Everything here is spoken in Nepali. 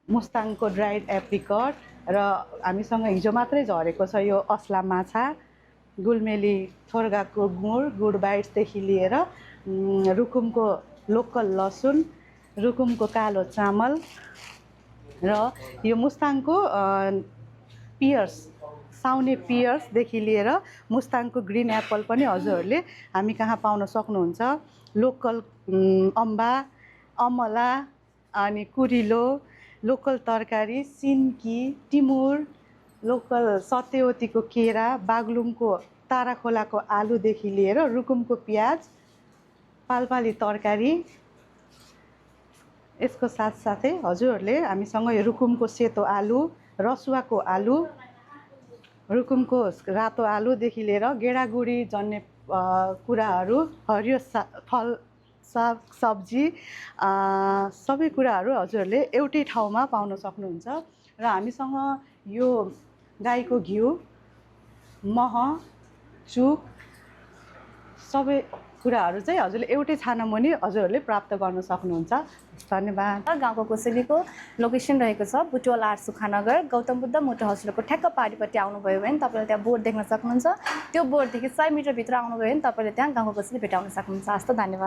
मुस्ताङको ड्राइड एप्रिकट र हामीसँग हिजो मात्रै झरेको छ यो असला माछा, गुलमेली थोर्गाको गुड बाइट्सदेखि लिएर रुकुमको लोकल लसुन, रुकुमको कालो चामल र यो मुस्ताङको पियर्स, साउने पियर्सदेखि लिएर मुस्ताङको ग्रिन एप्पल पनि हजुरहरूले हामी कहाँ पाउन सक्नुहुन्छ। लोकल अम्बा, अमला अनि कुरिलो, लोकल तरकारी सिन्की, टिमुर, लोकल सत्यवतीको केरा, बागलुङको ताराखोलाको आलुदेखि लिएर रुकुमको प्याज, पालपाली तरकारी। यसको साथसाथै हजुरहरूले हामीसँग यो रुकुमको सेतो आलु, रसुवाको आलु, रुकुमको रातो आलुदेखि लिएर गेडागुडी जन्ने कुराहरू, हरियो फल साग सब्जी सबै कुराहरू हजुरहरूले एउटै ठाउँमा पाउन सक्नुहुन्छ। र हामीसँग यो गाईको घिउ, मह, चुक सबै कुराहरू चाहिँ हजुरले एउटै छानामुनि हजुरहरूले प्राप्त गर्न सक्नुहुन्छ। धन्यवाद। गाउँको कोसेलीको लोकेसन रहेको छ बुटवल 8 सुखानगर, गौतम बुद्ध मोटर हस्पिटलको ठ्याक्क पारिपट्टि आउनुभयो भने तपाईँले त्यहाँ बोर्ड देख्न सक्नुहुन्छ। त्यो बोर्डदेखि 100 मिटर भित्र आउनुभयो भने तपाईँले त्यहाँ गाउँको कोसेली भेटाउन सक्नुहुन्छ। हस्त, धन्यवाद।